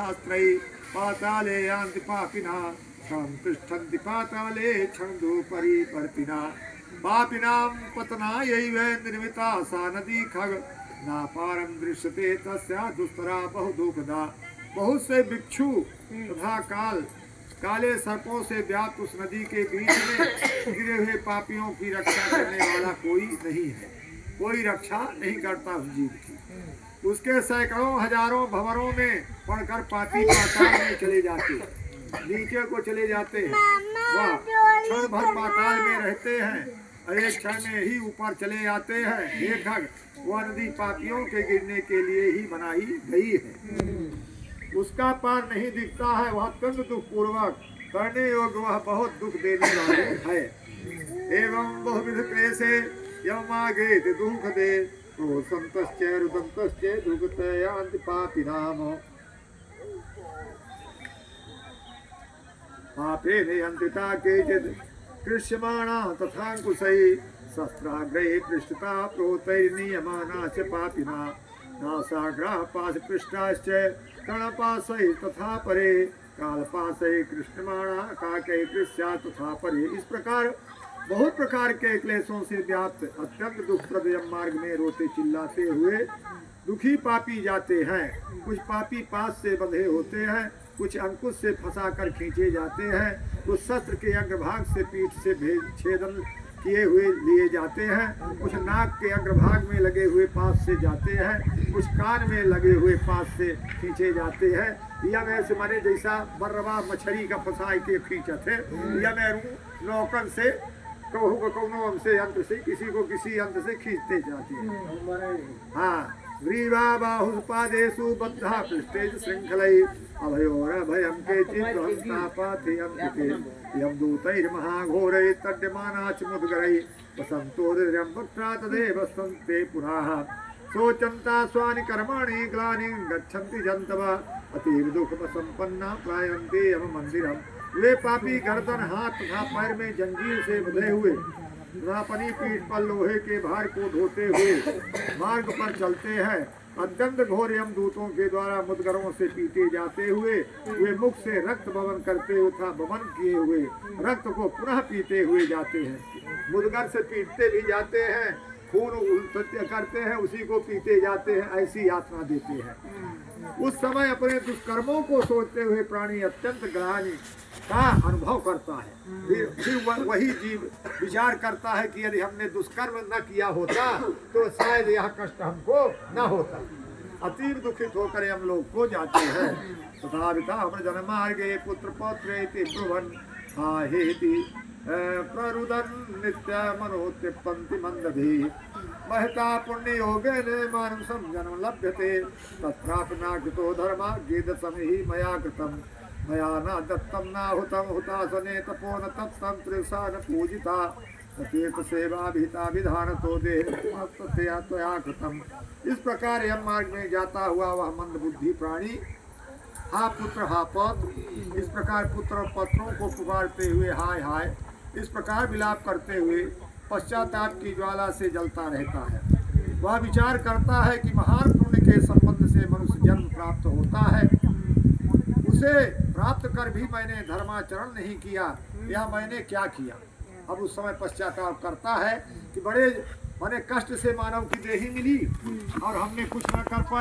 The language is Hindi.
शास्त्रैः पाताले यान्ति पापिनः संतिष्ठन्ति पाताले छन्दोपरिवर्तिना पापिनां पतनायैव निर्मिता सा नदी खग नापारं दृश्यते तस्या दुस्तरा बहु दुःखदा। बहुत से भिक्षु तथा काले सर्पों से व्याप्त उस नदी के बीच में गिरे हुए पापियों की रक्षा करने वाला कोई नहीं है, कोई रक्षा नहीं करता उस जीव की। उसके सैकड़ों हजारों भंवरों में पड़कर पापी पाताल में चले जाते, नीचे को चले जाते हैं। वह क्षण भर पाताल में रहते हैं, एक क्षण में ही ऊपर चले आते हैं। देखकर वह नदी पापियों के गिरने के लिए ही बनाई गई है, उसका पार नहीं दिखता है। वह अत्यंत दुख पूर्वक करने योग्य, वह बहुत दुख देने वाले है। एवं बहुविध क्लेशे यमागे दुख दे तो संतश्चे रुदंतश्चे दुखते यान्ति पापिनाम पापे नियंत्रिता केचित् कृष्यमाणा तथांकुशैः शस्त्राग्रहे पृष्ठता प्रोतैर्नियमाना च पापिना नासाग्रह पाशपृष्ठाश्च तृणपाशैः तथा परे कालपाशैः कृष्णमाणा काकैः कृष्या तथा परे। इस प्रकार बहुत प्रकार के क्लेशों से व्याप्त अत्यंत दुखप्रद यम मार्ग में रोते चिल्लाते हुए दुखी पापी जाते हैं। कुछ पापी पास से बंधे होते हैं, कुछ अंकुश से फंसा कर खींचे जाते हैं, कुछ शस्त्र के अग्रभाग से पीठ से छेदन किए हुए लिए जाते हैं, कुछ नाक के अग्रभाग में लगे हुए पास से जाते हैं, कुछ कान में लगे हुए पास से खींचे जाते हैं। या मैं से मारे जैसा बर्रवा मछली का फंसा के खींचा थे, या मैं नौकन से कौनो हमसे यंत्र से किसी को किसी यंत्र से खींचते जाते हैं। हाँ, ग्रीवा बाहुपादेषु बद्धा पृष्ठेषु श्रृंखलैः अभयोरभयं केचित् यं दूतैर्महाघोरैः तड्यमाना च मुद्गरैः वसन्तोदयं वक्त्रा तदेव सन्ते पुराः शोचन्ता स्वानि कर्माणि ग्लानिं गच्छन्ति जन्तव अतीव दुःखसम्पन्ना प्रायन्ते यम मंदिरम्। वे पापी गर्दन हाथ तथा पैर में जंजीर से बंधे हुए तथा अपनी पीठ पर लोहे के भार को ढोते हुए मार्ग पर चलते हैं। अत्यंत घोर यमदूतों के द्वारा मुद्गरों से पीटे जाते हुए वे मुख से रक्त बमन करते हुए तथा बमन किए हुए रक्त को पुनः पीते हुए जाते हैं। मुद्गर से पीटते भी जाते हैं, खून उल्टते करते हैं, उसी को पीते जाते हैं, ऐसी यातना देते हैं। उस समय अपने दुष्कर्मों को सोचते हुए प्राणी अत्यंत ग्लानि का अनुभव करता है। फिर वही जीव विचार करता है कि यदि हमने दुष्कर्म न किया होता तो शायद यह कष्ट हमको न होता। अतीव दुखित होकर हम लोग को जाते हैं। तथा जन्मार्गे पुत्र पौत्रे ब्रुवन् हेति प्ररुदन् नित्य मनोत्पन्ति मंदधि महता पुण्य योगेन मानुषं जन्म लभ्यते तत्रापि नाकृतो धर्मा गेदसमिहि मया कृतं मया न दत्तं नाहुतं हुतासने तपो न तत्तंत्रिषा न पूजिता तीर्थ सेवा विहिता विधानतो देह त्वया कृतम्। इस प्रकार यम मार्ग में जाता हुआ वह मंद बुद्धि प्राणी हा पुत्र हा पौत्र इस प्रकार पुत्र और पत्रों को पुकारते हुए हाय हाय इस प्रकार विलाप करते हुए पश्चाताप की ज्वाला से जलता रहता है। वह विचार करता है कि महान पुण्य के संबंध से मनुष्य जन्म प्राप्त होता है, उसे प्राप्त कर भी मैंने धर्माचरण नहीं किया, या मैंने क्या किया। अब उस समय पश्चाताप करता है कि बड़े कष्ट से मानव की देही मिली और हमने कुछ न कर पाया।